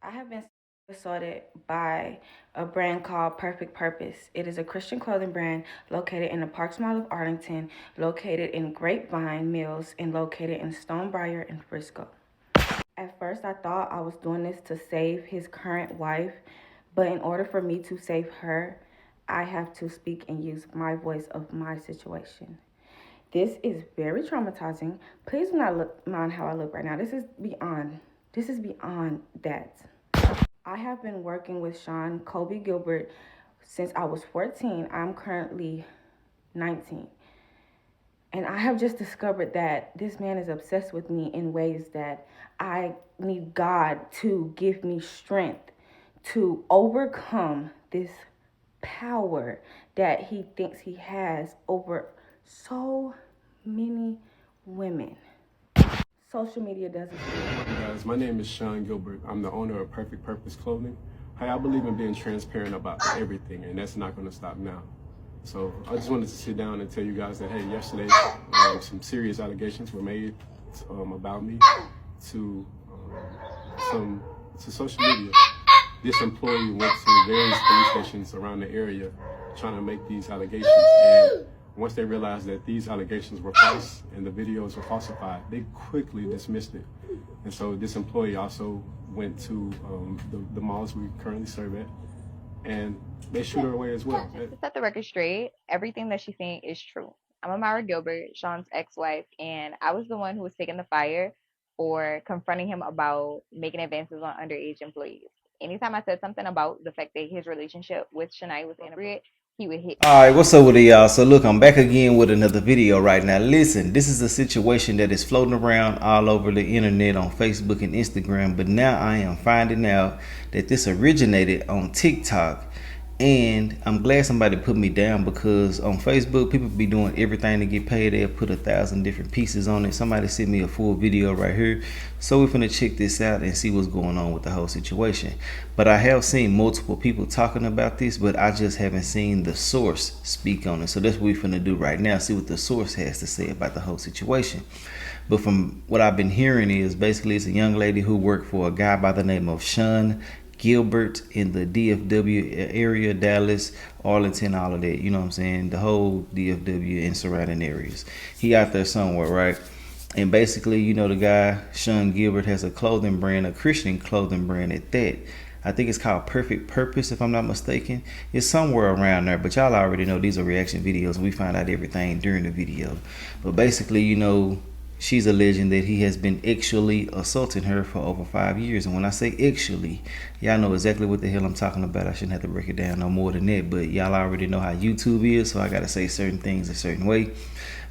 I have been assaulted by a brand called Perfect Purpose. It is a Christian clothing brand located in the Parks Mall of Arlington, located in Grapevine Mills, and located in Stonebriar and Frisco. At first, I thought I was doing this to save his current wife, but in order for me to save her, I have to speak and use my voice of my situation. This is very traumatizing. Please do not mind how I look right now. This is beyond that. I have been working with Sean Kobe Gilbert since I was 14. I'm currently 19. And I have just discovered that this man is obsessed with me in ways that I need God to give me strength to overcome this power that he thinks he has over so many women. Social media doesn't. Hey guys, my name is Sean Gilbert. I'm the owner of Perfect Purpose Clothing. Hey, I believe in being transparent about everything, and that's not going to stop now. So I just wanted to sit down and tell you guys that, hey, yesterday some serious allegations were made about me to social media. This employee went to various police stations around the area trying to make these allegations, and once they realized that these allegations were false and the videos were falsified, they quickly dismissed it. And so this employee also went to the malls we currently serve at, and they shoot her away as well. To set the record straight, everything that she's saying is true. I'm Amara Gilbert, Sean's ex-wife, and I was the one who was taking the fire for confronting him about making advances on underage employees. Anytime I said something about the fact that his relationship with Shania was inappropriate, he would hit me. Alright, what's up with it, y'all? So look, I'm back again with another video right now. Listen, this is a situation that is floating around all over the internet on Facebook and Instagram, but now I am finding out that this originated on TikTok. And I'm glad somebody put me down, because on Facebook, people be doing everything to get paid. They'll put 1,000 different pieces on it. Somebody sent me a full video right here. So we're finna check this out and see what's going on with the whole situation. But I have seen multiple people talking about this, but I just haven't seen the source speak on it. So that's what we're finna do right now, see what the source has to say about the whole situation. But from what I've been hearing is basically it's a young lady who worked for a guy by the name of Sean Gilbert in the DFW area, Dallas, Arlington, all of that, you know what I'm saying, the whole DFW and surrounding areas. He out there somewhere, right? And basically, you know, the guy Sean Gilbert has a clothing brand, a Christian clothing brand at that. I think it's called Perfect Purpose, if I'm not mistaken. It's somewhere around there, but y'all already know these are reaction videos and we find out everything during the video. But basically, you know, she's alleging that he has been sexually assaulting her for over 5 years. And when I say sexually, y'all know exactly what the hell I'm talking about. I shouldn't have to break it down no more than that, but y'all already know how YouTube is, so I gotta say certain things a certain way.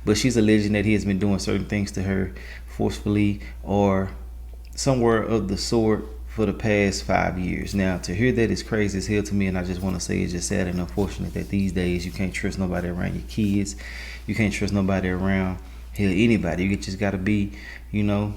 But she's alleging that he has been doing certain things to her forcefully or somewhere of the sort for the past 5 years. Now, to hear that is crazy as hell to me, and I just want to say it's just sad and unfortunate that these days you can't trust nobody around your kids. You can't trust nobody around hell, anybody. You just got to be, you know,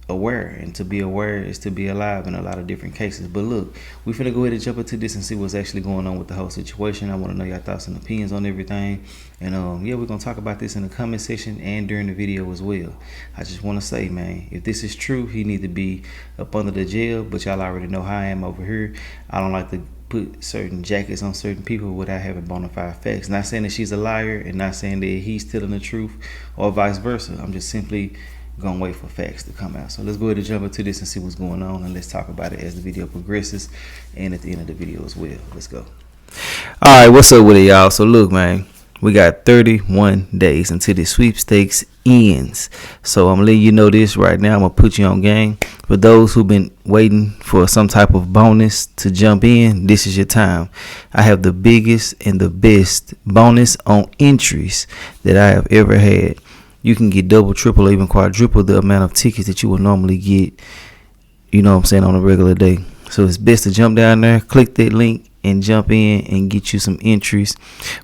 aware, and to be aware is to be alive in a lot of different cases. But look, we finna go ahead and jump into this and see what's actually going on with the whole situation. I want to know your thoughts and opinions on everything, and yeah, we're gonna talk about this in the comment section and during the video as well. I just want to say, man, if this is true, he need to be up under the jail, but y'all already know how I am over here. I don't like to put certain jackets on certain people without having bona fide facts. Not saying that she's a liar, and not saying that he's telling the truth or vice versa. I'm just simply gonna wait for facts to come out. So let's go ahead and jump into this and see what's going on, and let's talk about it as the video progresses and at the end of the video as well. Let's go. All right, what's up with it, y'all? So look, man, we got 31 days until the sweepstakes ends. So I'm letting you know this right now. I'm gonna put you on game. For those who've been waiting for some type of bonus to jump in, this is your time. I have the biggest and the best bonus on entries that I have ever had. You can get double, triple, or even quadruple the amount of tickets that you would normally get, you know what I'm saying, on a regular day. So it's best to jump down there, click that link, and jump in and get you some entries.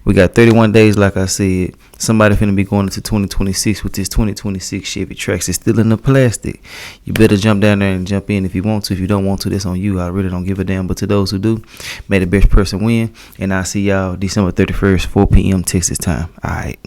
We got 31 days, like I said. Somebody finna be going into 2026 with this 2026 Chevy Trax. It's still in the plastic. You better jump down there and jump in if you want to. If you don't want to, that's on you. I really don't give a damn. But to those who do, may the best person win. And I'll see y'all December 31st, 4 p.m. Texas time. All right.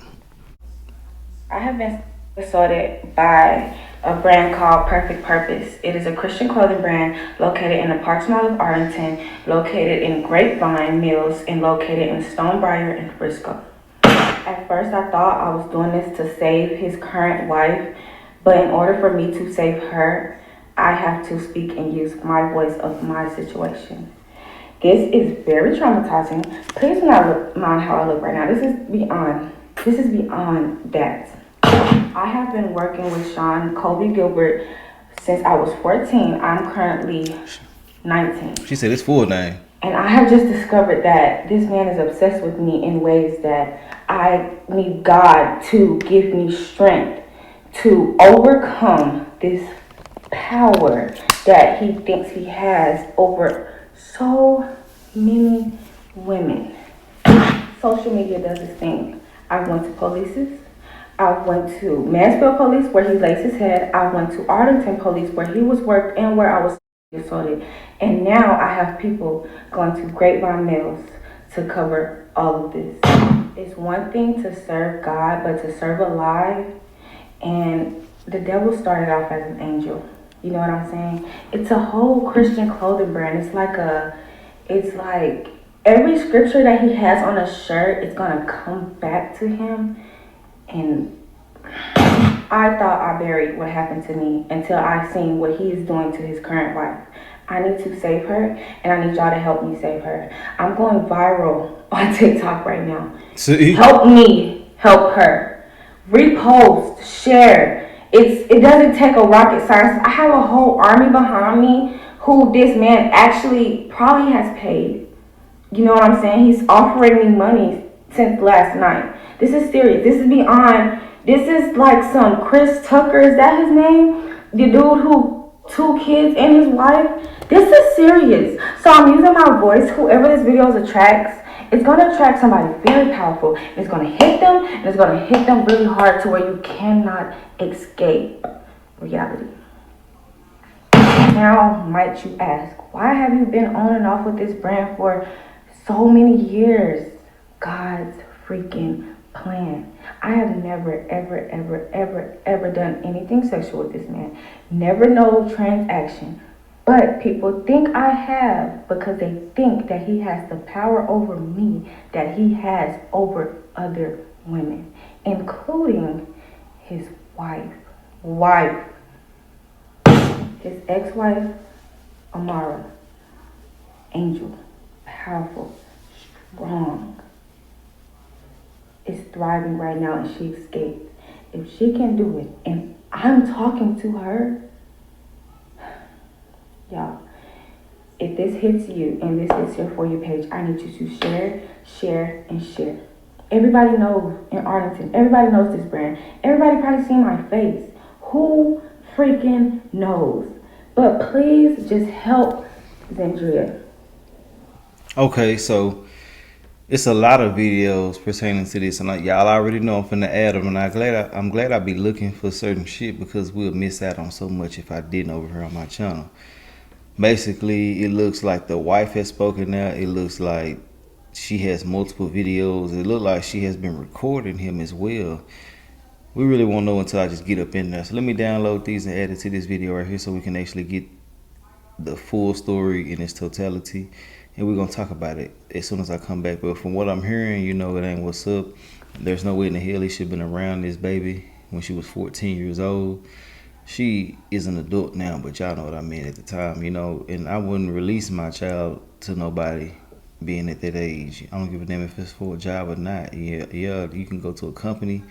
I have been assaulted by a brand called Perfect Purpose. It is a Christian clothing brand located in the Parks Mall of Arlington, located in Grapevine Mills, and located in Stonebriar and Frisco. At first, I thought I was doing this to save his current wife, but in order for me to save her, I have to speak and use my voice of my situation. This is very traumatizing. Please do not mind how I look right now. This is beyond that. I have been working with Sean Colby Gilbert since I was 14. I'm currently 19. She said it's full name. And I have just discovered that this man is obsessed with me in ways that I need God to give me strength to overcome this power that he thinks he has over so many women. Social media does this thing. I went to Police's. I went to Mansfield Police where he lays his head. I went to Arlington Police where he was worked and where I was assaulted. And now I have people going to Grapevine Mills to cover all of this. It's one thing to serve God, but to serve a lie. And the devil started off as an angel. You know what I'm saying? It's a whole Christian clothing brand. It's like every scripture that he has on a shirt is gonna come back to him. And I thought I buried what happened to me until I seen what he is doing to his current wife. I need to save her, and I need y'all to help me save her. I'm going viral on TikTok right now. See? Help me help her. Repost, share. It doesn't take a rocket science. I have a whole army behind me who this man actually probably has paid. You know what I'm saying? He's offering me money since last night. This is serious. This is beyond. This is like some Chris Tucker. Is that his name? The dude who 2 kids and his wife. This is serious. So I'm using my voice. Whoever this video attracts, it's going to attract somebody very powerful. It's going to hit them, and it's going to hit them really hard to where you cannot escape reality. Now, might you ask, why have you been on and off with this brand for so many years? God's freaking plan. I have never, ever, ever, ever, ever done anything sexual with this man. Never no transaction. But people think I have because they think that he has the power over me that he has over other women, including his wife. His ex-wife, Amara. Angel. Powerful. Strong. Is thriving right now and she escaped. If she can do it and I'm talking to her, y'all, if this hits you and this hits your For You page, I need you to share, and share. Everybody knows in Arlington. Everybody knows this brand. Everybody probably seen my face. Who freaking knows? But please just help Zendria. Okay, so it's a lot of videos pertaining to this, and y'all already know I'm finna add them, and I'm glad I be looking for certain shit because we'll miss out on so much if I didn't over here on my channel. Basically, it looks like the wife has spoken now. It looks like she has multiple videos. It looks like she has been recording him as well. We really won't know until I just get up in there. So let me download these and add it to this video right here so we can actually get the full story in its totality. And we're going to talk about it as soon as I come back. But from what I'm hearing, you know, it ain't what's up. There's no way in the hell he should have been around this baby when she was 14 years old. She is an adult now, but y'all know what I mean at the time, you know. And I wouldn't release my child to nobody being at that age. I don't give a damn if it's for a job or not. Yeah, you can go to a company.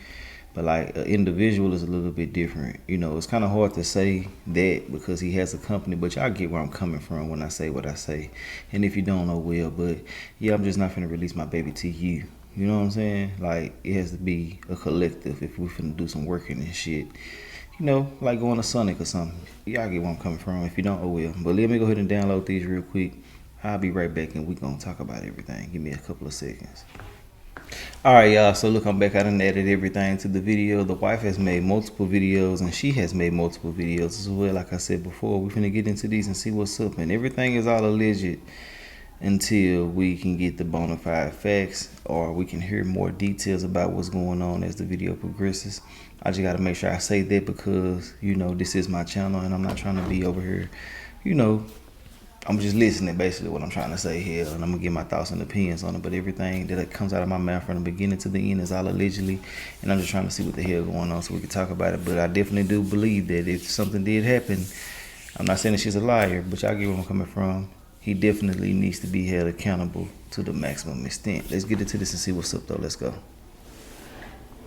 But like an individual is a little bit different. You know, it's kind of hard to say that because he has a company, but y'all get where I'm coming from when I say what I say. And if you don't know, well, but yeah, I'm just not finna release my baby to you. You know what I'm saying? Like, it has to be a collective if we finna do some working and shit. You know, like going to Sonic or something. Y'all get where I'm coming from. If you don't, oh well. But let me go ahead and download these real quick. I'll be right back and we're gonna talk about everything. Give me a couple of seconds. Alright y'all, so look, I'm back. I done added everything to the video. The wife has made multiple videos and she has made multiple videos as well. Like I said before, we're finna get into these and see what's up. And everything is all alleged until we can get the bona fide facts or we can hear more details about what's going on as the video progresses. I just got to make sure I say that because, you know, this is my channel and I'm not trying to be over here, you know, I'm just listening basically what I'm trying to say here, and I'm gonna get my thoughts and opinions on it. But everything that comes out of my mouth from the beginning to the end is all allegedly, and I'm just trying to see what the hell going on so we can talk about it. But I definitely do believe that if something did happen, I'm not saying that she's a liar, but y'all get where I'm coming from. He definitely needs to be held accountable to the maximum extent. Let's get into this and see what's up though. Let's go.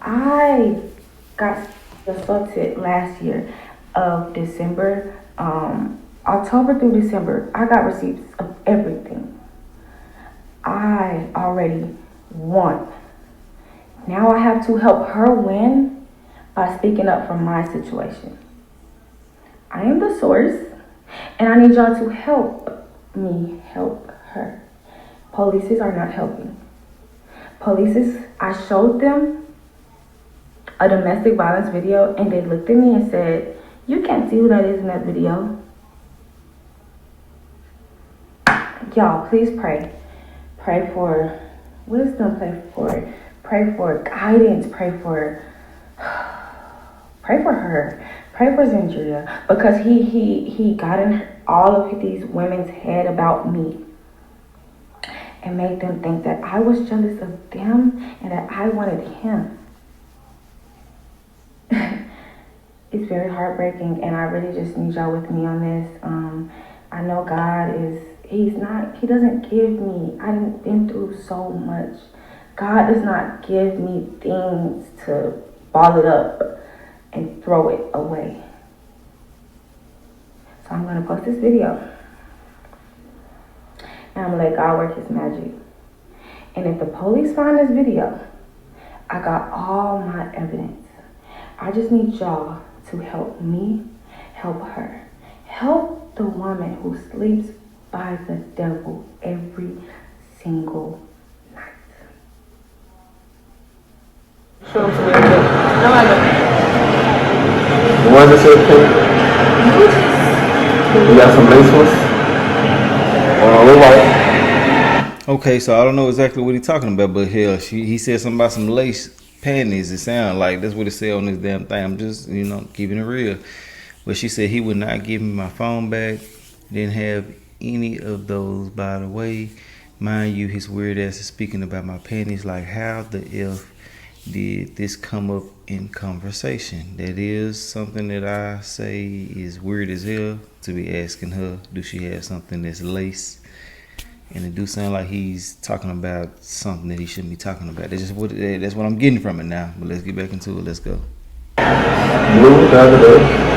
I got assaulted last year of December. October through December, I got receipts of everything. I already won. Now I have to help her win by speaking up for my situation. I am the source, and I need y'all to help me help her. Polices are not helping. Polices, I showed them a domestic violence video, and they looked at me and said, "You can't see who that is in that video." Y'all, please pray. Pray for wisdom, pray for guidance, pray for her. Pray for Zendria, because he got in all of these women's head about me and made them think that I was jealous of them and that I wanted him. It's very heartbreaking, and I really just need y'all with me on this. I know God he doesn't give me, I've been through so much. God does not give me things to ball it up and throw it away. So I'm gonna post this video, and I'm gonna let God work his magic. And if the police find this video, I got all my evidence. I just need y'all to help me, help her. Help the woman who sleeps by the devil every single night. Show them some evidence. No, I don't. The ones that said pink. We got some lace ones. We're white. Okay, so I don't know exactly what he's talking about, but hell, he said something about some lace panties. It sounds like that's what it said on this damn thing. I'm just, you know, keeping it real. But she said he would not give me my phone back. Didn't have any of those, by the way. Mind you, his weird ass is speaking about my panties. Like, how the F did this come up in conversation? That is something that I say is weird as hell, to be asking her, do she have something that's lace? And it do sound like he's talking about something that he shouldn't be talking about. That's what I'm getting from it now. But let's get back into it. Let's go. Blue, the other day.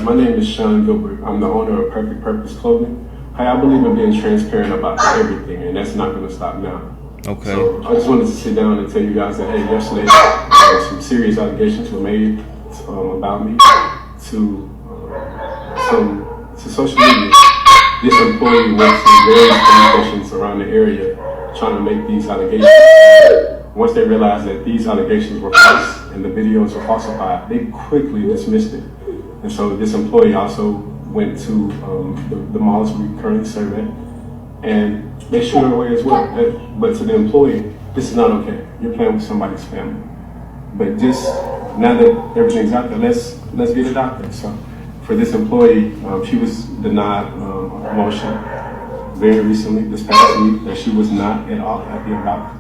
My name is Sean Gilbert. I'm the owner of Perfect Purpose Clothing. Hey, I believe in being transparent about everything, and that's not going to stop now. Okay. So I just wanted to sit down and tell you guys that, hey, yesterday some serious allegations were made about me to social media. This employee went to various police stations around the area trying to make these allegations. Once they realized that these allegations were false and the videos were falsified, they quickly dismissed it. And so this employee also went to the malls we currently serve at, and they shooed her away as well. But to the employee, this is not okay. You're playing with somebody's family. But just now that everything's out there, let's get a doctor. So for this employee, she was denied a promotion very recently, this past week, that she was not at all happy about.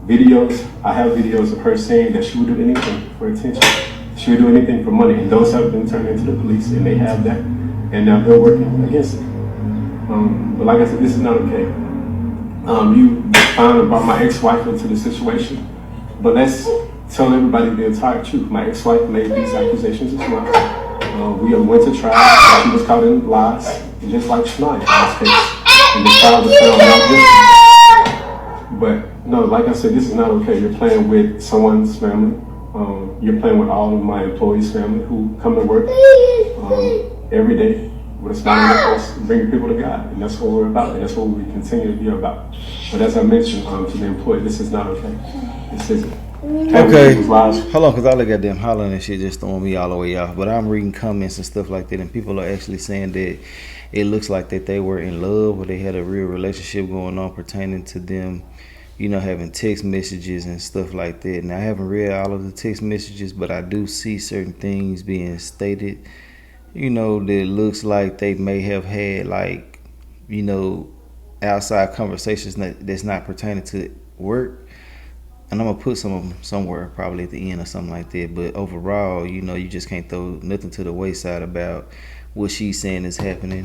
Videos, I have videos of her saying that she would do anything for attention. She would do anything for money, and those have been turned into the police, and they have that, and now they're working against it. But like I said, this is not okay. You found about my ex-wife into the situation, but let's tell everybody the entire truth. My ex-wife made these accusations as well. We went to trial. She was caught in lies, just like Shania in this case. And the trial was found not guilty. But no, like I said, this is not okay. You're playing with someone's family. You're playing with all of my employees' family who come to work every day with a smile on their face, bringing people to God. And that's what we're about, and that's what we continue to be about. But as I mentioned to the employee, this is not okay. This isn't. Okay, These lies. hold on, because all the goddamn hollering and shit just throwing me all the way off. But I'm reading comments and stuff like that, and people are actually saying that it looks like that they were in love or they had a real relationship going on pertaining to them, you know, having text messages and stuff like that. And I haven't read all of the text messages, but I do see certain things being stated, you know, that looks like they may have had, like, you know, outside conversations that's not pertaining to work. And I'm gonna put some of them somewhere, probably at the end or something like that. But overall, you know, you just can't throw nothing to the wayside about what she's saying is happening,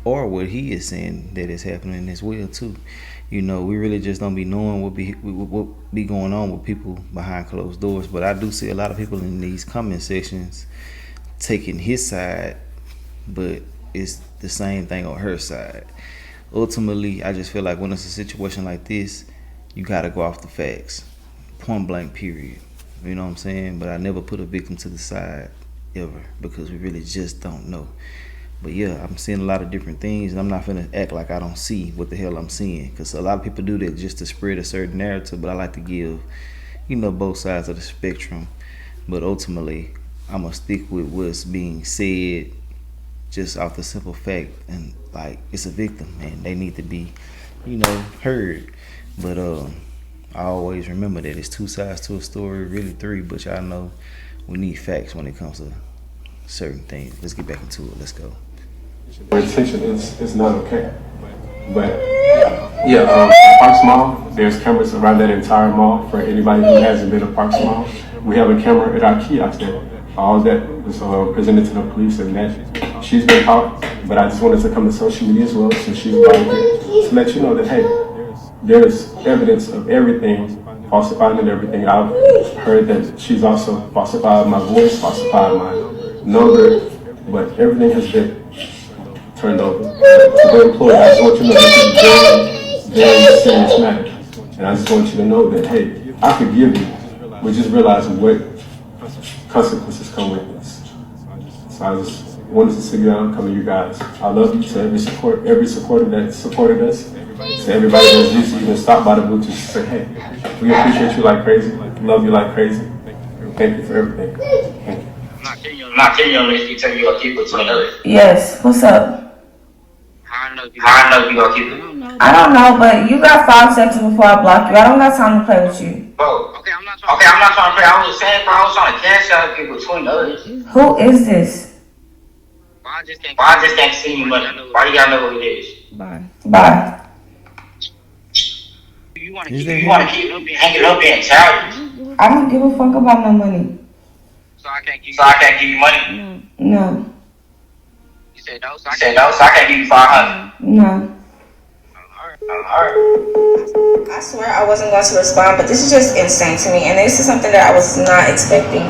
or what he is saying that is happening as well too. You know, we really just don't be knowing what be going on with people behind closed doors. But I do see a lot of people in these comment sections taking his side, but it's the same thing on her side. Ultimately, I just feel like when it's a situation like this, you gotta go off the facts, point blank, period. You know what I'm saying? But I never put a victim to the side ever, because we really just don't know. But yeah, I'm seeing a lot of different things, and I'm not gonna act like I don't see what the hell I'm seeing, because a lot of people do that just to spread a certain narrative. But I like to give, you know, both sides of the spectrum. But ultimately, I'm gonna stick with what's being said, just off the simple fact, and like, it's a victim and they need to be, you know, heard. But I always remember that it's two sides to a story, really three, but y'all know we need facts when it comes to certain things. Let's get back into it. Let's go. Attention is not okay. But yeah, Parks Mall, there's cameras around that entire mall for anybody who hasn't been to Parks Mall. We have a camera at our kiosk there. All that was presented to the police, and that she's been caught. But I just wanted to come to social media as well, so she's invited to let you know that, hey, there's evidence of everything, falsifying and everything. I've heard that she's also falsified my voice, falsified my number, but everything has been turned over to the employee. I just want you to know this is very, very serious matter. And I just want you to know that, hey, I forgive you. We just realize what consequences come with this. So I just wanted to sit down and come to you guys. I love you, to every supporter that supported us, to everybody that's used to even stop by the booth to say, hey, we appreciate you like crazy, love you like crazy. Thank you for everything. Thank you. I'm not kidding you unless you tell me you're gonna keep it between us. Yes, what's up? How I know if you gonna keep it? I don't know, but you got 5 seconds before I block you. I don't got time to play with you. Oh, okay, I'm not trying to play. I was saying, bro, I was trying to cash out people between us. Who is this? Why I just can't see you money? Why you gotta know who it is? Bye. You wanna keep hanging up being childish? I don't give a fuck about no money. So I can't give you money? No. You said no, so I can't give you 500. No. Alright. I swear I wasn't going to respond, but this is just insane to me, and this is something that I was not expecting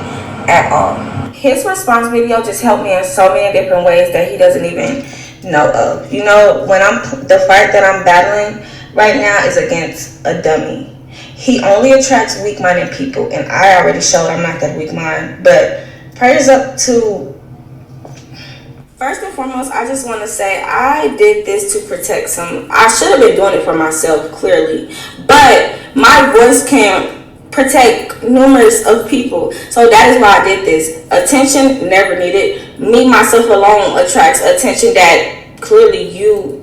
at all. His response video just helped me in so many different ways that he doesn't even know of. You know, when the fight that I'm battling right now is against a dummy. He only attracts weak-minded people, and I already showed I'm not that weak-minded. But prayers up to... First and foremost, I just want to say I did this to protect some... I should have been doing it for myself, clearly. But my voice can protect numerous of people. So that is why I did this. Attention never needed. Me, myself alone attracts attention that clearly you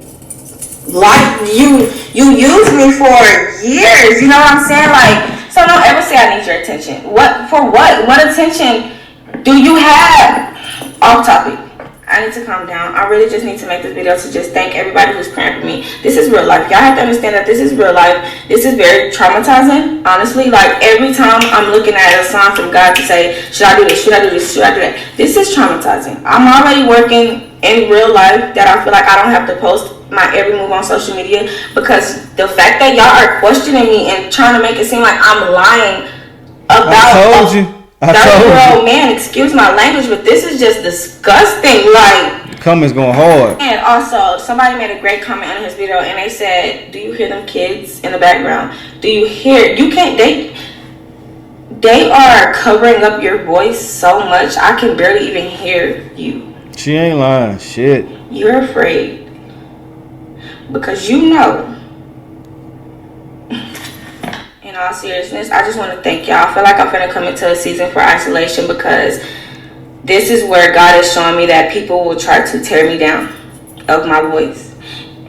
used me for years. You know what I'm saying? Like, so don't ever say I need your attention. What? For what? What attention do you have? Off topic. I need to calm down. I really just need to make this video to just thank everybody who's praying for me. This is real life. Y'all have to understand that this is real life. This is very traumatizing, honestly. Like, every time I'm looking at a sign from God to say, should I do this? Should I do this? Should I do that? This is traumatizing. I'm already working in real life that I feel like I don't have to post my every move on social media, because the fact that y'all are questioning me and trying to make it seem like I'm lying about a 30-year-old man, excuse my language, but this is just disgusting. Like, comments going hard. And also, somebody made a great comment on his video, and they said, do you hear them kids in the background? Do you hear? You can't. They are covering up your voice so much I can barely even hear you. She ain't lying. Shit. You're afraid because you know. And all seriousness, I just want to thank y'all. I feel like I'm finna come into a season for isolation because this is where God is showing me that people will try to tear me down of my voice.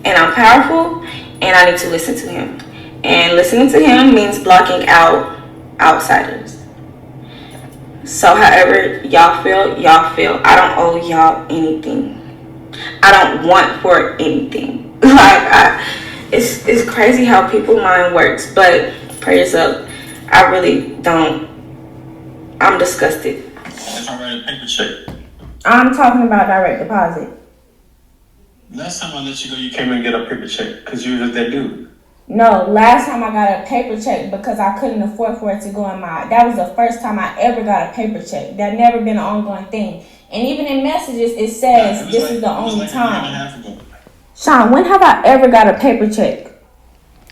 And I'm powerful and I need to listen to him. And listening to him means blocking out outsiders. So however y'all feel, y'all feel. I don't owe y'all anything. I don't want for anything. It's crazy how people mind works, but prayers up. I really don't. I'm disgusted. If I write a paper check. I'm talking about direct deposit. Last time I let you go, you came and get a paper check because you were with that dude. No, last time I got a paper check because I couldn't afford for it to go in my. That was the first time I ever got a paper check. That never been an ongoing thing. And even in messages, it says this is the only time. Sean, when have I ever got a paper check?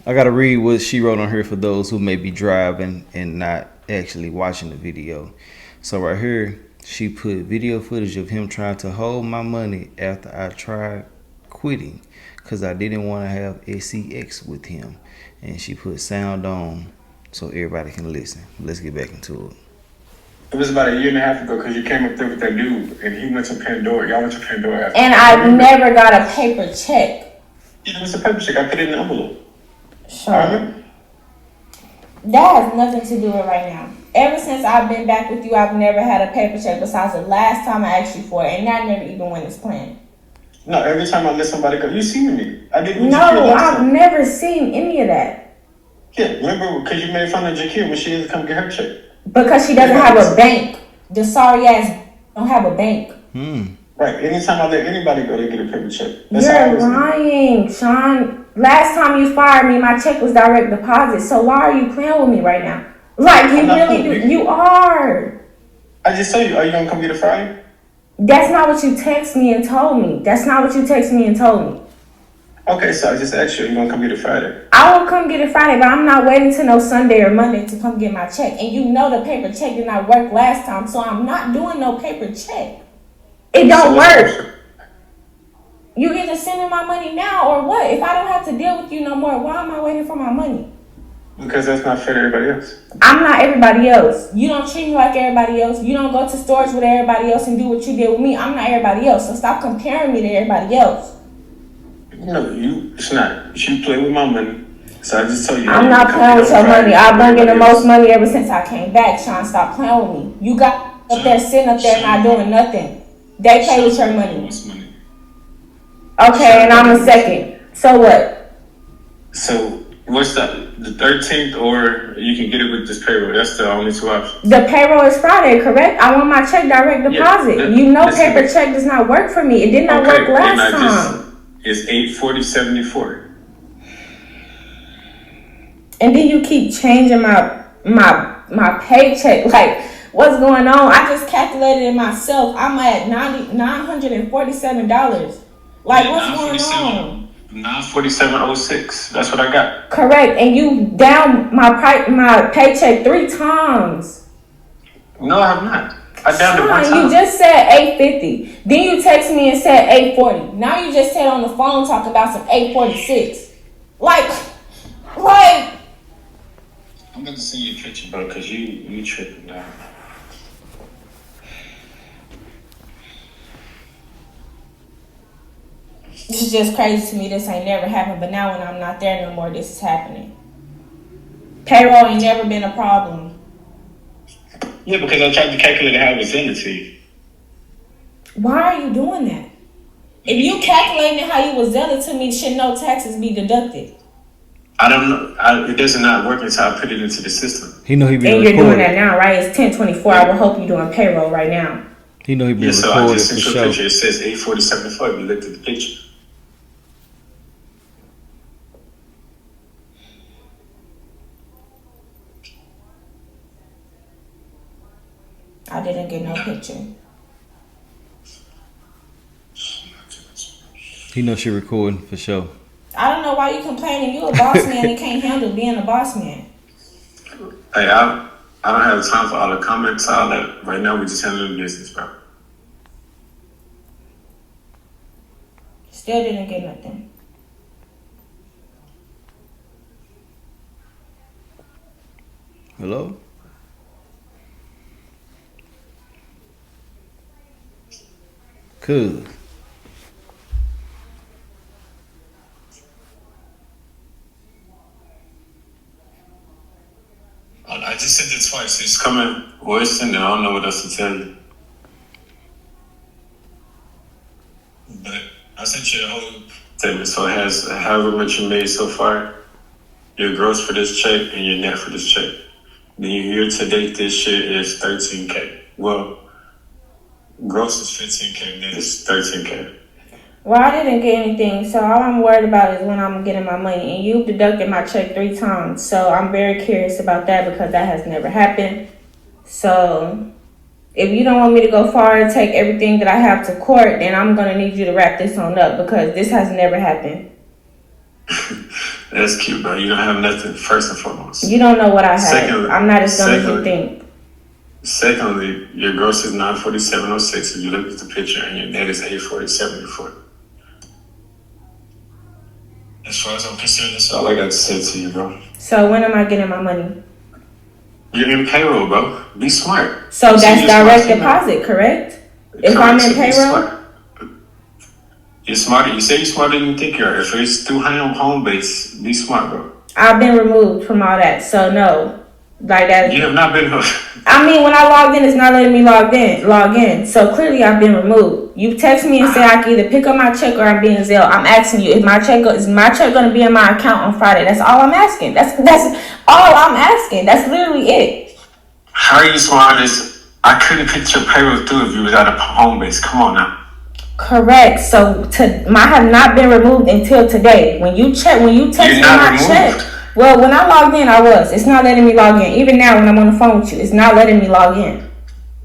I gotta read what she wrote on here for those who may be driving and not actually watching the video. So right here, she put video footage of him trying to hold my money after I tried quitting because I didn't want to have sex with him. And she put sound on so everybody can listen. Let's get back into it. It was about a year and a half ago because you came up there with that dude and he went to Pandora. Y'all went to Pandora after. And I've never got a paper check. Yeah, it was a paper check. I put it in the envelope. Sure. That has nothing to do with right now. Ever since I've been back with you, I've never had a paper check besides the last time I asked you for it, and that never even went as planned. No, every time I let somebody go, you seen me. I didn't. No, I've never seen any of that. Yeah, remember because you made fun of Jakir when she didn't come get her check. Because she doesn't have a bank. The sorry ass don't have a bank. Right. Anytime I let anybody go, they get a paper check. You're lying, Sean. Last time you fired me, my check was direct deposit. So why are you playing with me right now? Like you really do. You are. I just told you. Are you gonna come get a Friday? That's not what you text me and told me. That's not what you text me and told me. Okay, so I just asked you. Are you gonna come get a Friday? I will come get it Friday, but I'm not waiting till no Sunday or Monday to come get my check. And you know the paper check did not work last time, so I'm not doing no paper check. It don't work. You get to send me my money now or what? If I don't have to deal with you no more, why am I waiting for my money? Because that's not fair to everybody else. I'm not everybody else. You don't treat me like everybody else. You don't go to stores with everybody else and do what you did with me. I'm not everybody else, so stop comparing me to everybody else. No, it's not. You play with my money, so I just told you. I'm not playing with your money. I've been getting the most money ever since I came back. Sean, stop playing with me. You got up there sitting up there not doing nothing. They play with your money. Okay, and I'm a second. So what? So what's the 13th, or you can get it with this payroll? That's the only two options. The payroll is Friday, correct? I want my check direct deposit. Yeah, you know paper check does not work for me. It did not work last time. It's 840.74. And then you keep changing my paycheck. Like, what's going on? I just calculated it myself. I'm at $947. Like, what's going on? 947.06. That's what I got. Correct. And you down my paycheck 3 times. No, I have not. I downed it one time. You just said $850. Then you text me and said $840. Now you just said on the phone talking about some $846. Like. I'm going to send you a picture, bro, because you tripping now. It's just crazy to me. This ain't never happened, but now when I'm not there no more, this is happening. Payroll ain't never been a problem. Yeah, because I tried to calculate how I would send it to you. Why are you doing that? If you calculating how you was zealous to me, should no taxes be deducted? I don't know. It does not work until I put it into the system. He know he be and recorded. You're doing that now, right? It's 10:24. I would hope you're doing payroll right now. He know he be recorded so I just sent for you a sure. picture. It says 840.74 if you looked at the picture. I didn't get no picture. He know she recording for sure. I don't know why you complaining. You a boss man and can't handle being a boss man. Hey, I don't have time for all the comments, all that. Right now, we just handling business, bro. Still didn't get. get nothing. Hello? Cool. I just sent it twice. It's coming voice and I don't know what else to tell you. But I sent you a whole statement. So it has however much you made so far, your gross for this check and your net for this check. Then your year to date this shit is 13K. Well, gross is 15K, net is 13K. Well, I didn't get anything, so all I'm worried about is when I'm getting my money. And you deducted my check 3 times, so I'm very curious about that because that has never happened. So if you don't want me to go far and take everything that I have to court, then I'm gonna need you to wrap this on up because this has never happened. That's cute, bro. You don't have nothing, first and foremost. You don't know what I have. I'm not as dumb as you think. Secondly, your gross is 947.06 if you look at the picture, and your net is 840.74. As far as I'm concerned, that's all I got to say to you, bro. So when am I getting my money? You're in payroll, bro. Be smart. So that's direct deposit, correct? If I'm in payroll? You're smarter. You say you're smarter than you think you are. If it's through home base, be smart, bro. I've been removed from all that, so no. Like that. You have not been. I mean, when I logged in, it's not letting me log in. So clearly, I've been removed. You text me and say I can either pick up my check or I'm being Zelle. I'm asking you, is my check going to be in my account on Friday? That's all I'm asking. That's all I'm asking. That's literally it. How are you smart as I couldn't put your payroll through if you was at a home base? Come on now. Correct. So I have not been removed until today. When you text me my check. Well, when I logged in, I was. It's not letting me log in. Even now, when I'm on the phone with you, it's not letting me log in.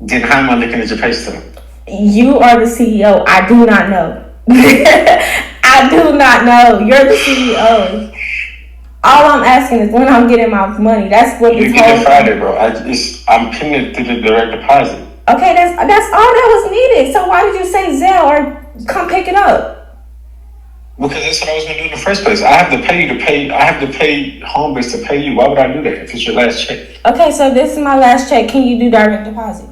Then how am I looking at your pay stub? You are the CEO. I do not know. I do not know. You're the CEO. All I'm asking is when I'm getting my money. That's what you get it Friday, bro. I'm pinning it through the direct deposit. Okay, that's all that was needed. So why did you say Zelle or come pick it up? Because that's what I was gonna do in the first place. I have to pay I have to pay home base to pay you. Why would I do that if it's your last check? Okay, so this is my last check. Can you do direct deposit?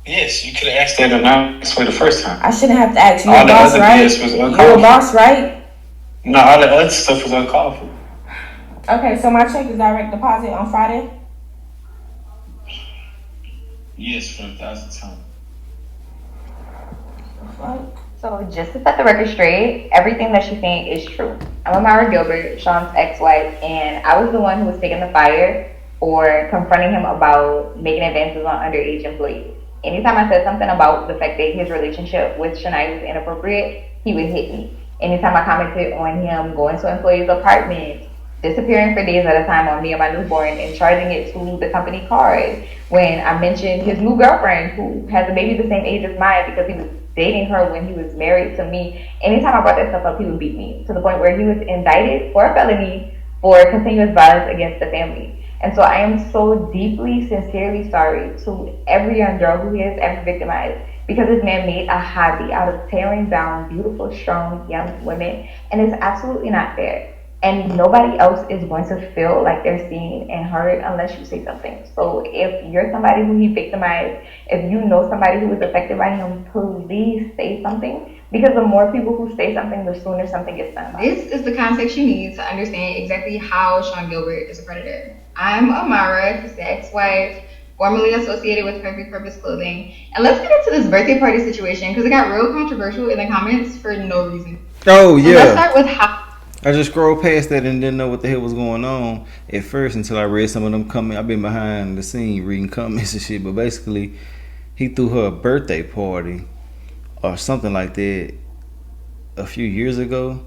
Yes, you could have asked that announcement the first time. I shouldn't have to ask. You all a boss, right? You a boss, right? No, all the other stuff was uncalled for. Okay, so my check is direct deposit on Friday? Yes, for 1,000 times. So just to set the record straight, everything that she's saying is true. I'm Amara Gilbert, Sean's ex-wife, and I was the one who was taking the fire for confronting him about making advances on underage employees. Anytime I said something about the fact that his relationship with Shania was inappropriate, he would hit me. Anytime I commented on him going to employees' apartments, disappearing for days at a time on me and my newborn, and charging it to the company card. When I mentioned his new girlfriend, who has a baby the same age as mine because he was dating her when he was married to me, anytime I brought that stuff up, he would beat me to the point where he was indicted for a felony for continuous violence against the family. And so I am so deeply, sincerely sorry to every young girl who he has ever victimized, because this man made a hobby out of tearing down beautiful, strong, young women, and it's absolutely not fair. And nobody else is going to feel like they're seen and heard unless you say something. So if you're somebody who he victimized, if you know somebody who was affected by him, please say something. Because the more people who say something, the sooner something gets done. This is the context you need to understand exactly how Sean Gilbert is a predator. I'm Amara, his ex-wife, formerly associated with Perfect Purpose Clothing. And let's get into this birthday party situation because it got real controversial in the comments for no reason. Oh, yeah. So let's start with how... I just scrolled past that and didn't know what the hell was going on at first until I read some of them comments. I've been behind the scene reading comments and shit, but basically he threw her a birthday party or something like that a few years ago,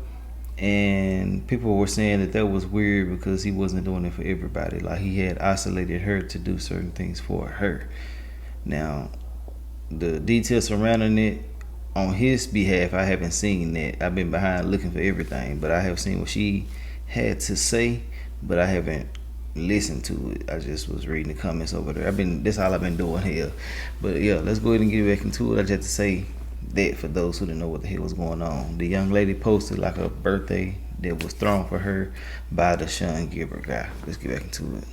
and people were saying that was weird because he wasn't doing it for everybody. Like he had isolated her to do certain things for her. Now, the details surrounding it on his behalf, I haven't seen that. I've been behind looking for everything, but I have seen what she had to say, but I haven't listened to it. I just was reading the comments over there. That's all I've been doing here. But yeah, let's go ahead and get back into it. I just have to say that for those who didn't know what the hell was going on. The young lady posted like a birthday that was thrown for her by the Sean Gilbert guy. Let's get back into it.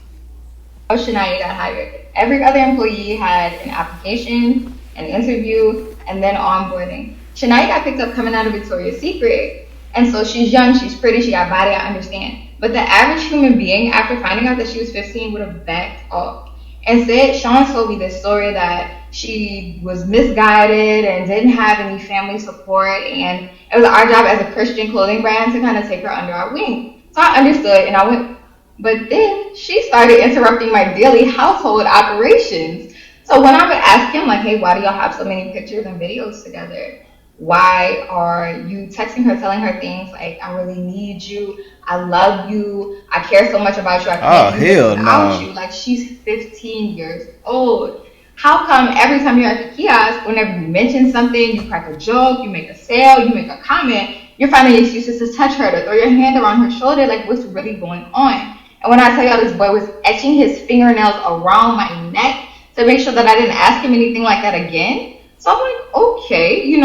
Shania got hired. Every other employee had an application, an interview, and then onboarding. Shania got picked up coming out of Victoria's Secret. And so she's young, she's pretty, she got body, I understand. But the average human being, after finding out that she was 15, would have backed off. Instead, Sean told me this story that she was misguided and didn't have any family support, and it was our job as a Christian clothing brand to kind of take her under our wing. So I understood, and I went, but then she started interrupting my daily household operations. So when I would ask him, like, hey, why do y'all have so many pictures and videos together? Why are you texting her, telling her things like, I really need you, I love you, I care so much about you, I can't do this without you? Like, she's 15 years old. How come every time you're at the kiosk, whenever you mention something, you crack a joke, you make a sale, you make a comment, you're finding excuses to touch her, to throw your hand around her shoulder? Like, what's really going on? And when I tell y'all, this boy was etching his fingernails around my neck to make sure that I didn't ask him anything like that again. So I'm like, okay,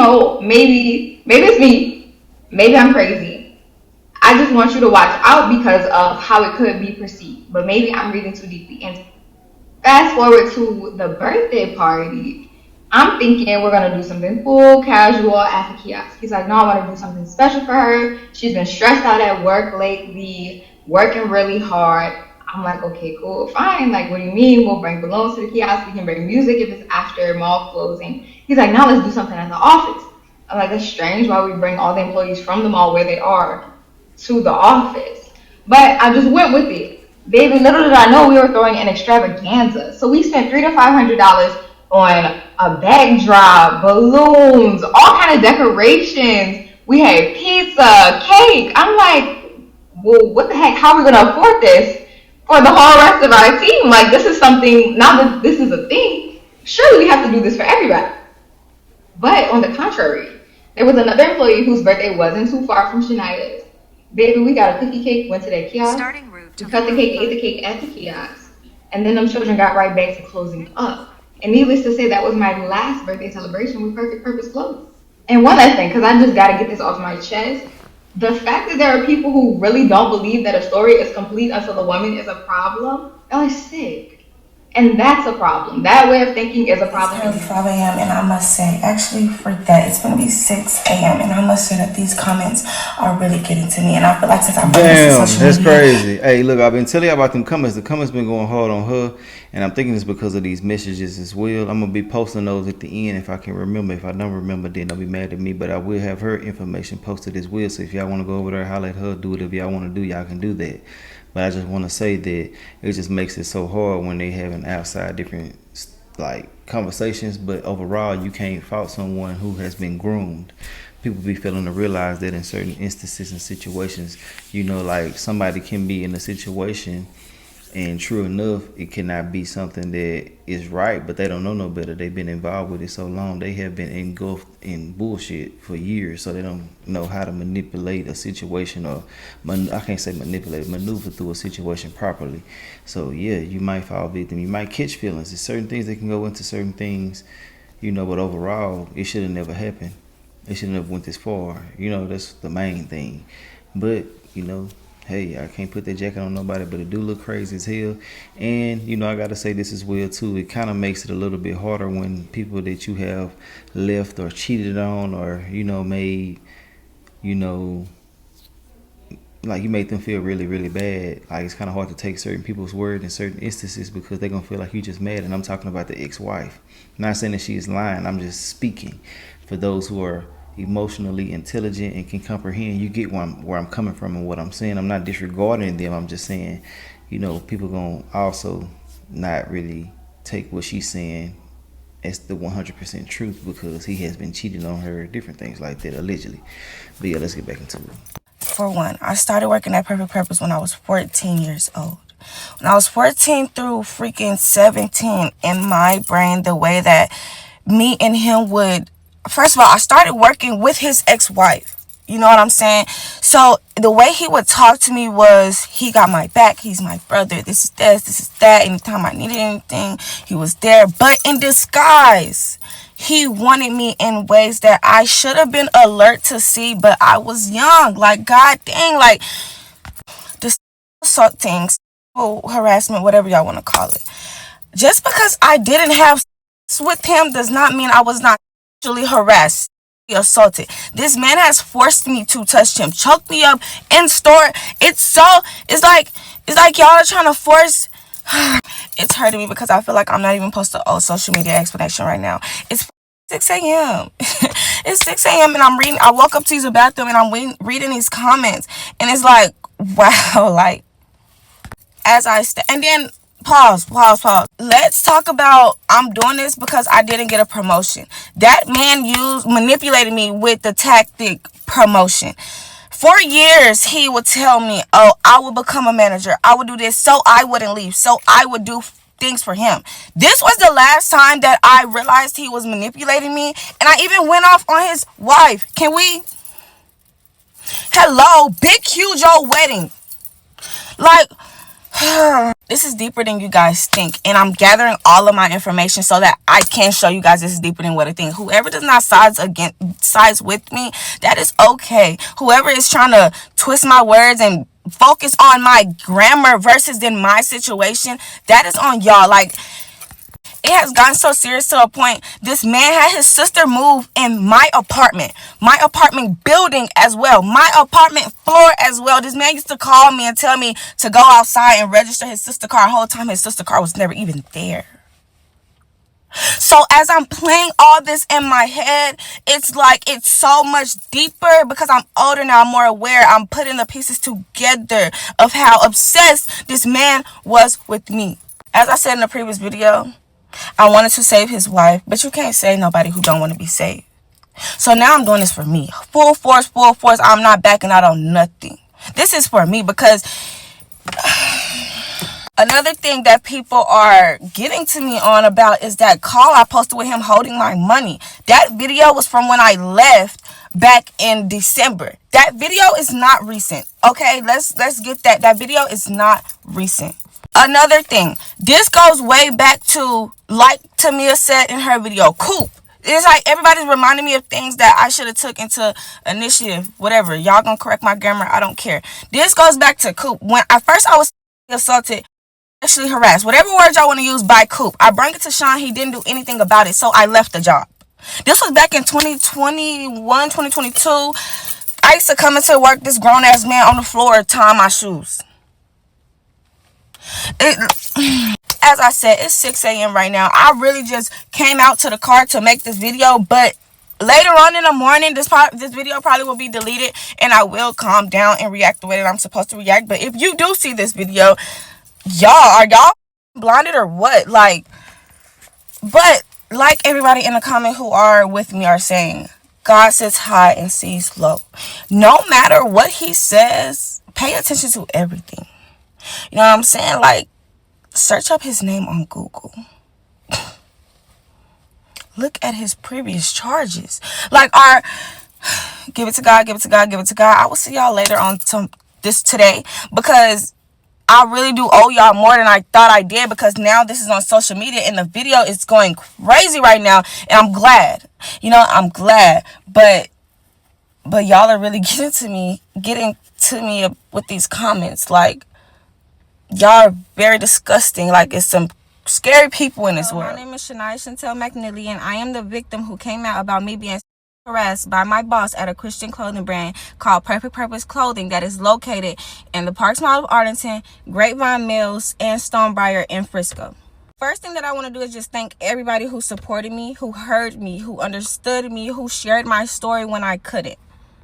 maybe it's me. Maybe I'm crazy. I just want you to watch out because of how it could be perceived. But maybe I'm reading too deeply into it. Fast forward to the birthday party. I'm thinking we're going to do something cool, casual at the kiosk. He's like, no, I want to do something special for her. She's been stressed out at work lately, working really hard. I'm like, okay, cool, fine. Like, what do you mean? We'll bring balloons to the kiosk. We can bring music if it's after mall closing. He's like, now let's do something at the office. I'm like, that's strange. Why would we bring all the employees from the mall where they are to the office? But I just went with it. Baby, little did I know we were throwing an extravaganza. So we spent $300 to $500 on a backdrop, balloons, all kind of decorations. We had pizza, cake. I'm like, well, what the heck? How are we gonna afford this for the whole rest of our team? Like, this is something. Now that this is a thing, surely we have to do this for everybody. But on the contrary, there was another employee whose birthday wasn't too far from Shania's. Baby, we got a cookie cake, went to that kiosk, we cut the cake, ate the cake at the kiosk, and then them children got right back to closing up. And needless to say, that was my last birthday celebration with Perfect Purpose Clothing. And one last thing, because I just got to get this off my chest, the fact that there are people who really don't believe that a story is complete until the woman is a problem, y'all are sick. And that's a problem. That way of thinking is a problem. It's currently 5 a.m. and I must say, actually for that, it's going to be 6 a.m. and I must say that these comments are really getting to me. And I feel like since I brought this to social that's media, crazy. Hey, look, I've been telling you about them comments. The comments been going hard on her, and I'm thinking it's because of these messages as well. I'm gonna be posting those at the end if I can remember. If I don't remember, then don't be mad at me. But I will have her information posted as well. So if y'all want to go over there, holler at her, do it. If y'all want to do, y'all can do that. But I just want to say that it just makes it so hard when they having outside different like conversations. But overall, you can't fault someone who has been groomed. People be failing to realize that in certain instances and situations, like somebody can be in a situation and true enough, it cannot be something that is right, but they don't know no better. They've been involved with it so long. They have been engulfed in bullshit for years, so they don't know how to manipulate a situation or, I can't say manipulate, maneuver through a situation properly. So, yeah, you might fall victim. You might catch feelings. There's certain things that can go into certain things, but overall, it should have never happened. It should have never went this far. That's the main thing. But, hey, I can't put that jacket on nobody, but it do look crazy as hell. And, I got to say this as well, too. It kind of makes it a little bit harder when people that you have left or cheated on or, made, like you made them feel really, really bad. Like it's kind of hard to take certain people's word in certain instances because they're going to feel like you just mad. And I'm talking about the ex-wife. I'm not saying that she is lying. I'm just speaking for those who are emotionally intelligent and can comprehend. You get where I'm coming from and what I'm saying. I'm not disregarding them. I'm just saying, people gonna also not really take what she's saying as the 100% truth because he has been cheating on her, different things like that, allegedly. But yeah, let's get back into it. For one, I started working at Perfect Purpose when I was 14 years old. When I was 14 through freaking 17, in my brain, the way that me and him would, first of all, I started working with his ex-wife. You know what I'm saying? So the way he would talk to me was, he got my back. He's my brother. This is this is that. Anytime I needed anything, he was there. But in disguise, he wanted me in ways that I should have been alert to see, but I was young. Like, god dang, like, the sort things. harassment, whatever y'all want to call it. Just because I didn't have sex with him does not mean I was not sexually harassed, assaulted. This man has forced me to touch him, choked me up in store. It's like y'all are trying to force. It's hurting me because I feel like I'm not even supposed to owe social media explanation right now. It's 6 a.m. It's 6 a.m. and I woke up to use the bathroom and I'm reading these comments. And it's like, wow, like, and then pause. Let's talk about, I'm doing this because I didn't get a promotion. That man manipulated me with the tactic promotion. For years, he would tell me, oh, I will become a manager. I would do this so I wouldn't leave. So I would do things for him. This was the last time that I realized he was manipulating me. And I even went off on his wife. Hello, big, huge old wedding. Like, this is deeper than you guys think, and I'm gathering all of my information so that I can show you guys this is deeper than what I think. Whoever does not sides with me, that is okay. Whoever is trying to twist my words and focus on my grammar versus in my situation, that is on y'all. Like, it has gotten so serious to a point. This man had his sister move in my apartment building as well, my apartment floor as well. This man used to call me and tell me to go outside and register his sister's car. The whole time his sister's car was never even there. So as I'm playing all this in my head, it's like it's so much deeper because I'm older now, I'm more aware. I'm putting the pieces together of how obsessed this man was with me. As I said in the previous video, I wanted to save his wife, but you can't save nobody who don't want to be saved. So now I'm doing this for me. Full force. I'm not backing out on nothing. This is for me because another thing that people are getting to me on about is that call I posted with him holding my money. That video was from when I left back in December. That video is not recent. Okay, let's get that. That video is not recent. Another thing, this goes way back to, like Tamia said in her video, Coop. It's like everybody's reminding me of things that I should have took into initiative, whatever. Y'all gonna correct my grammar, I don't care. This goes back to Coop. When at first I was assaulted, sexually harassed, whatever words y'all want to use by Coop. I brought it to Sean, he didn't do anything about it, so I left the job. This was back in 2021, 2022. I used to come into work, this grown-ass man on the floor tying my shoes. As I said, it's 6 a.m. right now. I really just came out to the car to make this video, but later on in the morning, this video probably will be deleted, and I will calm down and react the way that I'm supposed to react. But if you do see this video, are y'all blinded or what? But like everybody in the comment who are with me are saying, God sits high and sees low. No matter what he says, pay attention to everything. You know what I'm saying? Like, search up his name on Google. Look at his previous charges. Like, give it to God. I will see y'all later on today because I really do owe y'all more than I thought I did, because now this is on social media and the video is going crazy right now, and I'm glad. I'm glad. But y'all are really getting to me with these comments. Like, y'all are very disgusting. Like, it's some scary people in this world. My name is Shania Chantel McNeely, and I am the victim who came out about me being harassed by my boss at a Christian clothing brand called Perfect Purpose Clothing that is located in the Parks Mall of Arlington, Grapevine Mills, and Stonebriar in Frisco. First thing that I want to do is just thank everybody who supported me, who heard me, who understood me, who shared my story when I couldn't.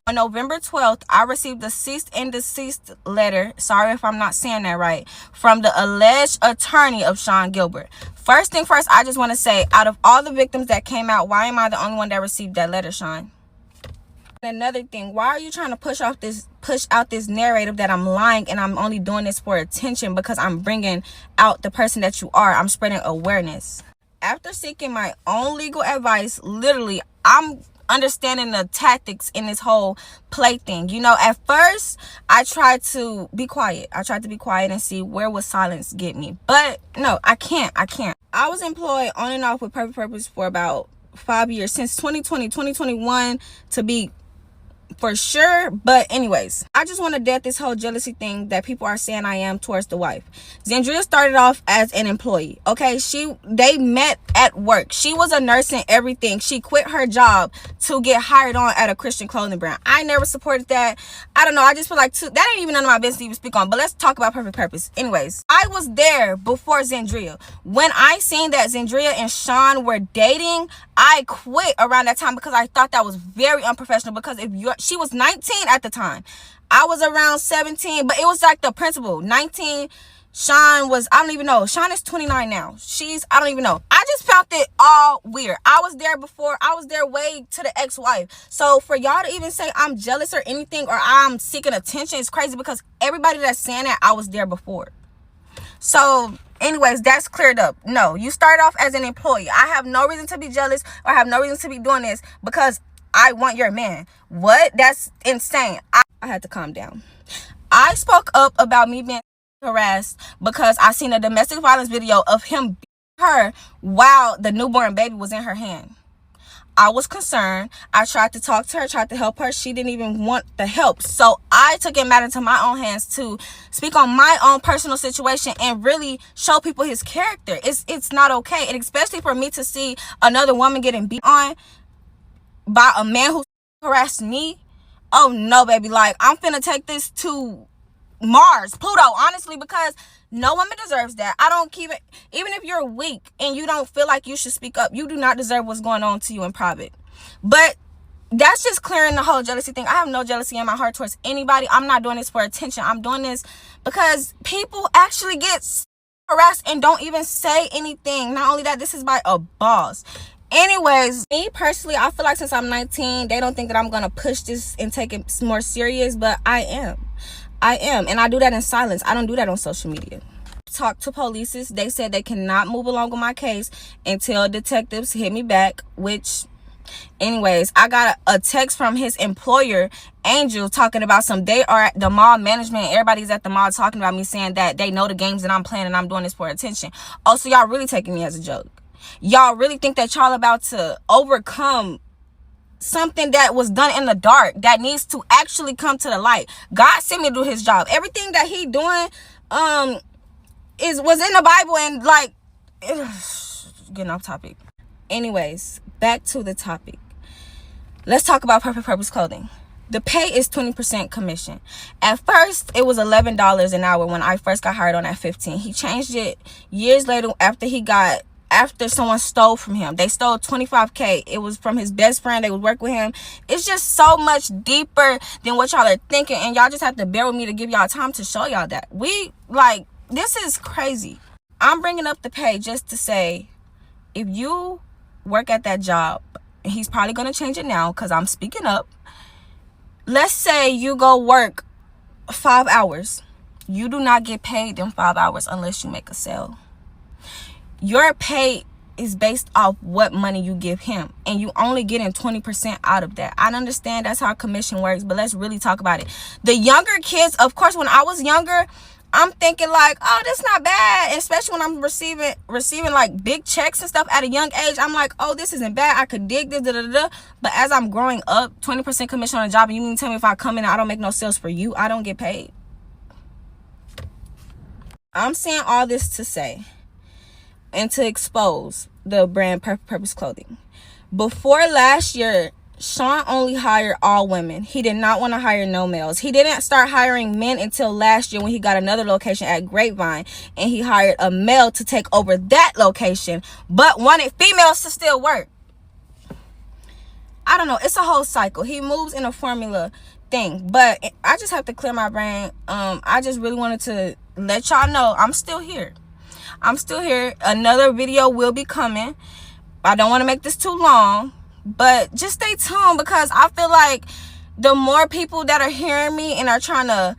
On November 12th, I received a cease and desist letter, sorry if I'm not saying that right, from the alleged attorney of Sean Gilbert. First thing first, I just want to say, out of all the victims that came out, why am I the only one that received that letter, Sean? And another thing, why are you trying to push out this narrative that I'm lying and I'm only doing this for attention because I'm bringing out the person that you are? I'm spreading awareness. After seeking my own legal advice, literally, I'm understanding the tactics in this whole play thing. At first I tried to be quiet. And see where would silence get me. But no, I can't. I was employed on and off with Perfect Purpose for about 5 years, since 2020, 2021 to be for sure. But anyways, I just want to dead this whole jealousy thing that people are saying I am towards the wife. Zandria started off as an employee. Okay, they met at work. She was a nurse and everything. She quit her job to get hired on at a Christian clothing brand. I never supported that. I don't know. I just feel like that ain't even none of my business to even speak on. But let's talk about Perfect Purpose. Anyways, I was there before Zandria. When I seen that Zandria and Sean were dating, I quit around that time because I thought that was very unprofessional. Because she was 19 at the time, I was around 17, but it was like the principal 19. Sean was, I don't even know. Sean is 29 now. I don't even know. I just found it all weird. I was there before. I was there way to the ex-wife. So for y'all to even say I'm jealous or anything, or I'm seeking attention, is crazy, because everybody that's saying that, I was there before. So anyways, that's cleared up. No, you start off as an employee. I have no reason to be jealous or have no reason to be doing this because I want your man. What? That's insane. I had to calm down. I spoke up about me being harassed because I seen a domestic violence video of him beating her while the newborn baby was in her hand. I was concerned. I tried to talk to her, tried to help her. She didn't even want the help. So I took it matter into my own hands to speak on my own personal situation and really show people his character. It's not okay. And especially for me to see another woman getting beat on by a man who harassed me. Oh no, baby. Like, I'm finna take this to Mars, Pluto, honestly, because no woman deserves that. I don't keep it. Even if you're weak and you don't feel like you should speak up, you do not deserve what's going on to you in private. But that's just clearing the whole jealousy thing. I have no jealousy in my heart towards anybody. I'm not doing this for attention. I'm doing this because people actually get harassed and don't even say anything. Not only that, this is by a boss. Anyways, me personally, I feel like since I'm 19, they don't think that I'm gonna push this and take it more serious, but I am, and I do that in silence. I don't do that on social media. Talk to police. They said they cannot move along with my case until detectives hit me back, which, anyways, I got a text from his employer, Angel, talking about they are at the mall management. Everybody's at the mall talking about me, saying that they know the games that I'm playing and I'm doing this for attention. Oh, so y'all really taking me as a joke? Y'all really think that y'all about to overcome something that was done in the dark that needs to actually come to the light? God sent me to do his job. Everything that he doing was in the Bible, and like, getting off topic. Anyways, back to the topic. Let's talk about Perfect Purpose Clothing. The pay is 20% commission. At first, it was $11 an hour when I first got hired on at 15. He changed it years later after someone stole from him. They stole $25K. It was from his best friend. They would work with him. It's just so much deeper than what y'all are thinking, and y'all just have to bear with me to give y'all time to show y'all that. This is crazy. I'm bringing up the pay just to say, if you work at that job, and he's probably going to change it now because I'm speaking up. Let's say you go work 5 hours. You do not get paid them 5 hours unless you make a sale. Your pay is based off what money you give him, and you only getting 20% out of that. I understand that's how commission works, but let's really talk about it. The younger kids, of course, when I was younger, I'm thinking like, oh, that's not bad. Especially when I'm receiving like big checks and stuff at a young age. I'm like, oh, this isn't bad. I could dig this, da, da, da. But as I'm growing up, 20% commission on a job, and you mean to tell me if I come in and I don't make no sales for you, I don't get paid? I'm saying all this to say and to expose the brand Perfect Purpose Clothing. Before last year, Sean only hired all women. He did not want to hire no males. He didn't start hiring men until last year when he got another location at Grapevine, and he hired a male to take over that location, but wanted females to still work. I don't know. It's a whole cycle. He moves in a formula thing, but I just have to clear my brain. I just really wanted to let y'all know I'm still here. I'm still here. Another video will be coming. I don't want to make this too long, but just stay tuned, because I feel like the more people that are hearing me and are trying to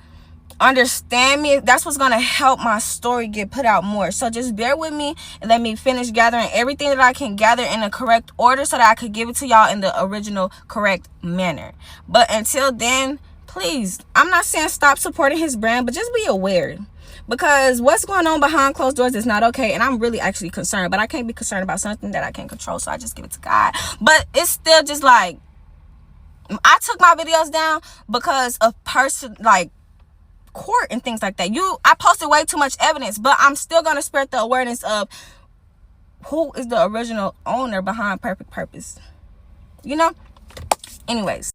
understand me, that's what's going to help my story get put out more. So just bear with me and let me finish gathering everything that I can gather in the correct order so that I could give it to y'all in the original correct manner. But until then, please, I'm not saying stop supporting his brand, but just be aware, because what's going on behind closed doors is not okay. And I'm really actually concerned, but I can't be concerned about something that I can't control, so I just give it to God. But it's still just like, I took my videos down because of court and things like that. I posted way too much evidence, but I'm still gonna spread the awareness of who is the original owner behind Perfect Purpose. Anyways.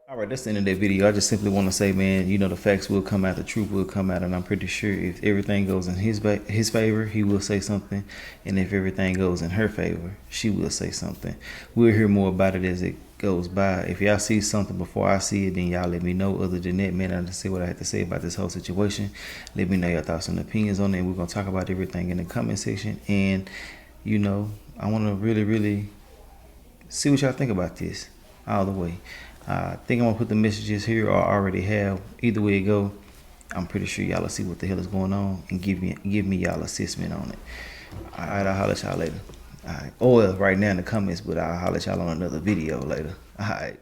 All right, that's the end of that video. I just simply want to say, man, the facts will come out, the truth will come out, and I'm pretty sure if everything goes in his favor, he will say something, and if everything goes in her favor, she will say something. We'll hear more about it as it goes by. If y'all see something before I see it, then y'all let me know. Other than that, man, I just say what I had to say about this whole situation. Let me know your thoughts and opinions on it, and we're going to talk about everything in the comment section. And, I want to really, really see what y'all think about this all the way. I think I'm gonna put the messages here, or I already have. Either way it go, I'm pretty sure y'all will see what the hell is going on and give me y'all assessment on it. All right, I'll holler at y'all later. All right, or right now in the comments, but I'll holler at y'all on another video later. All right.